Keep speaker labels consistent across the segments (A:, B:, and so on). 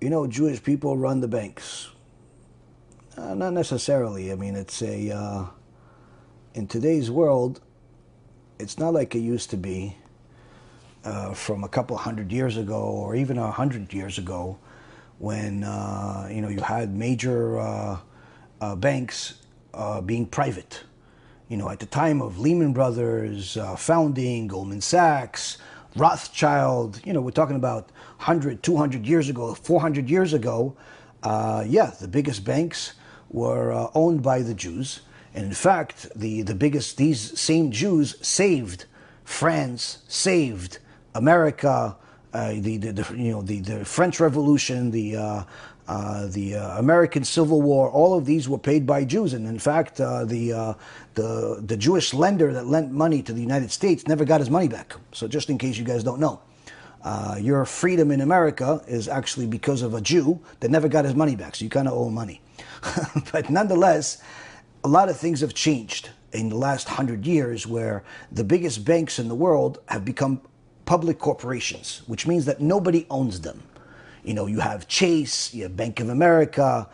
A: Jewish people run the banks. Not necessarily. I mean, in today's world, it's not like it used to be from a couple hundred years ago or even 100 years ago when, you had major banks being private. At the time of Lehman Brothers founding, Goldman Sachs, Rothschild, we're talking about 100, 200 years ago, 400 years ago, the biggest banks were owned by the Jews. And in fact, these same Jews saved France, saved America, the French Revolution, the American Civil War. All of these were paid by Jews, and in fact, the Jewish lender that lent money to the United States never got his money back. So, just in case you guys don't know, your freedom in America is actually because of a Jew that never got his money back. So you kind of owe money, but nonetheless, a lot of things have changed in the last 100 years, where the biggest banks in the world have become public corporations, which means that nobody owns them. You have Chase, you have Bank of America,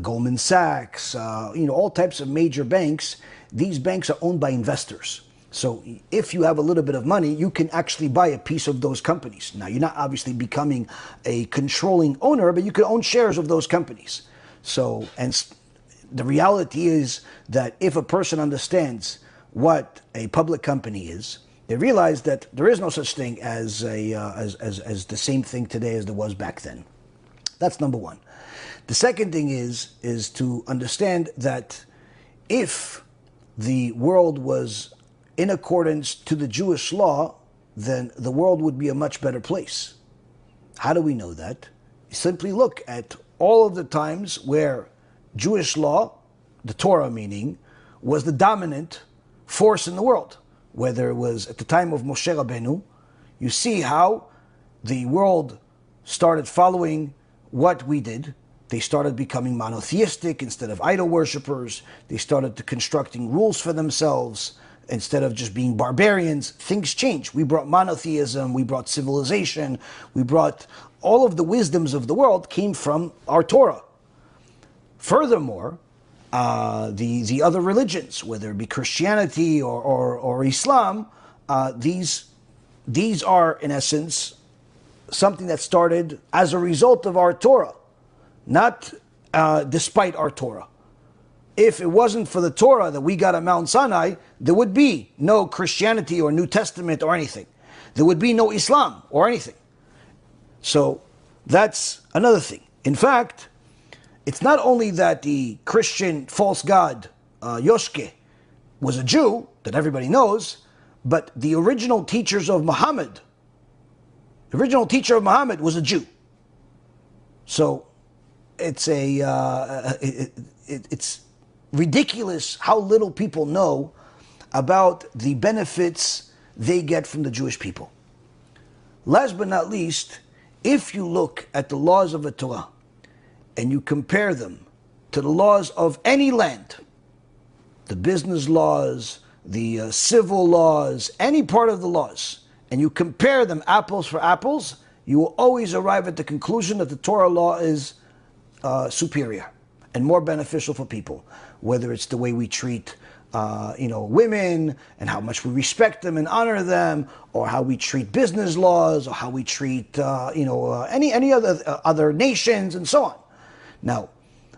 A: Goldman Sachs, all types of major banks. These banks are owned by investors. So if you have a little bit of money, you can actually buy a piece of those companies. Now, you're not obviously becoming a controlling owner, but you can own shares of those companies. So, and the reality is that if a person understands what a public company is, they realize that there is no such thing as the same thing today as there was back then. That's number one. The second thing is to understand that if the world was in accordance to the Jewish law, then the world would be a much better place. How do we know that? Simply look at all of the times where Jewish law, the Torah meaning, was the dominant force in the world. Whether it was at the time of Moshe Rabbeinu, you see how the world started following what we did. They started becoming monotheistic instead of idol worshippers. They started constructing rules for themselves instead of just being barbarians. Things changed. We brought monotheism, we brought civilization, we brought all of the wisdoms of the world came from our Torah. Furthermore, the other religions, whether it be Christianity or Islam, these are in essence something that started as a result of our Torah, not despite our Torah. If it wasn't for the Torah that we got at Mount Sinai, there would be no Christianity or New Testament or anything. There would be no Islam or anything. So that's another thing. In fact, it's not only that the Christian false god, Yoshke, was a Jew, that everybody knows, but the original teachers of Muhammad, the original teacher of Muhammad was a Jew. So it's it's ridiculous how little people know about the benefits they get from the Jewish people. Last but not least, if you look at the laws of the Torah, and you compare them to the laws of any land, the business laws, the civil laws, any part of the laws, and you compare them apples for apples, you will always arrive at the conclusion that the Torah law is superior and more beneficial for people. Whether it's the way we treat women and how much we respect them and honor them, or how we treat business laws, or how we treat any other nations and so on. Now,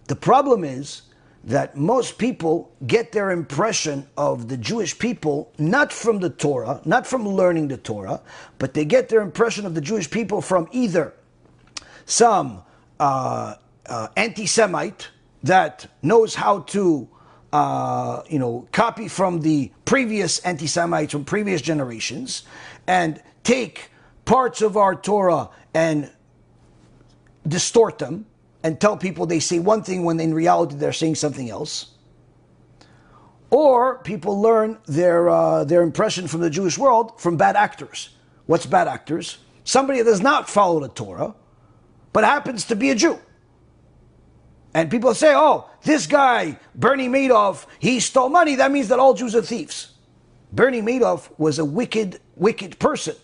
A: the problem is that most people get their impression of the Jewish people not from the Torah, not from learning the Torah, but they get their impression of the Jewish people from either some anti-Semite that knows how to copy from the previous anti-Semites from previous generations and take parts of our Torah and distort them and tell people they say one thing when in reality they're saying something else. Or people learn their impression from the Jewish world from bad actors. What's bad actors? Somebody that does not follow the Torah, but happens to be a Jew. And people say, oh, this guy, Bernie Madoff, he stole money. That means that all Jews are thieves. Bernie Madoff was a wicked, wicked person.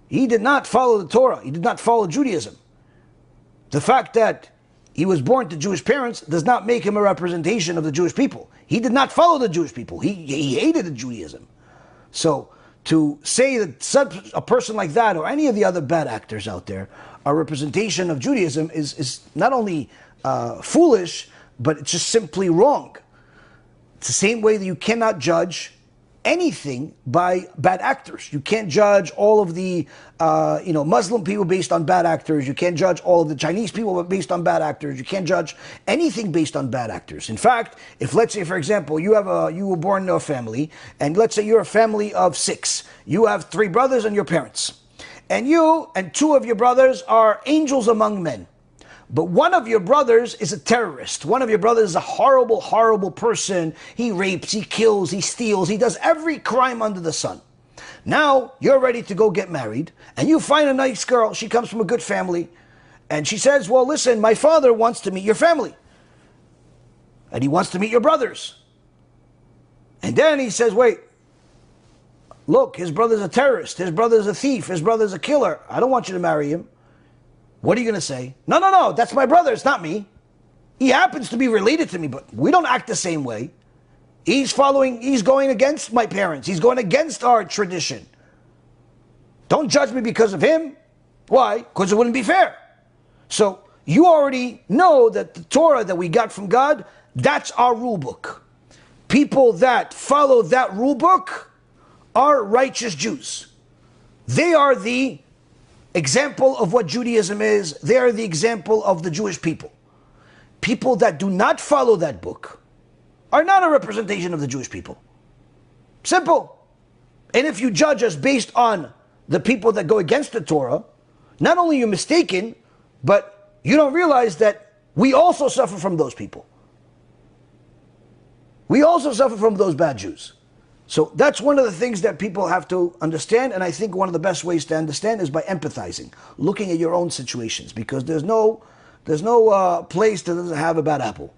A: He did not follow the Torah. He did not follow Judaism. The fact that he was born to Jewish parents does not make him a representation of the Jewish people. He did not follow the Jewish people. He hated Judaism. So to say that such a person like that or any of the other bad actors out there are a representation of Judaism is not only foolish, but it's just simply wrong. It's the same way that you cannot judge anything by bad actors. You can't judge all of the Muslim people based on bad actors. You can't judge all of the Chinese people based on bad actors. You can't judge anything based on bad actors. In fact, if let's say, for example, you were born into a family, and let's say you're a family of 6. You have 3 brothers and your parents. And you and 2 of your brothers are angels among men. But one of your brothers is a terrorist. One of your brothers is a horrible, horrible person. He rapes, he kills, he steals, he does every crime under the sun. Now, you're ready to go get married, and you find a nice girl. She comes from a good family, and she says, well, listen, my father wants to meet your family. And he wants to meet your brothers. And then he says, wait, look, his brother's a terrorist. His brother's a thief. His brother's a killer. I don't want you to marry him. What are you going to say? No, that's my brother, it's not me. He happens to be related to me, but we don't act the same way. He's going against my parents. He's going against our tradition. Don't judge me because of him. Why? Because it wouldn't be fair. So you already know that the Torah that we got from God, that's our rule book. People that follow that rule book are righteous Jews. They are the example of what Judaism is. They are the example of the Jewish people. People that do not follow that book are not a representation of the Jewish people. Simple. And if you judge us based on the people that go against the Torah, not only are you mistaken, but you don't realize that we also suffer from those people. We also suffer from those bad Jews. So that's one of the things that people have to understand, and I think one of the best ways to understand is by empathizing, looking at your own situations, because there's no place that doesn't have a bad apple.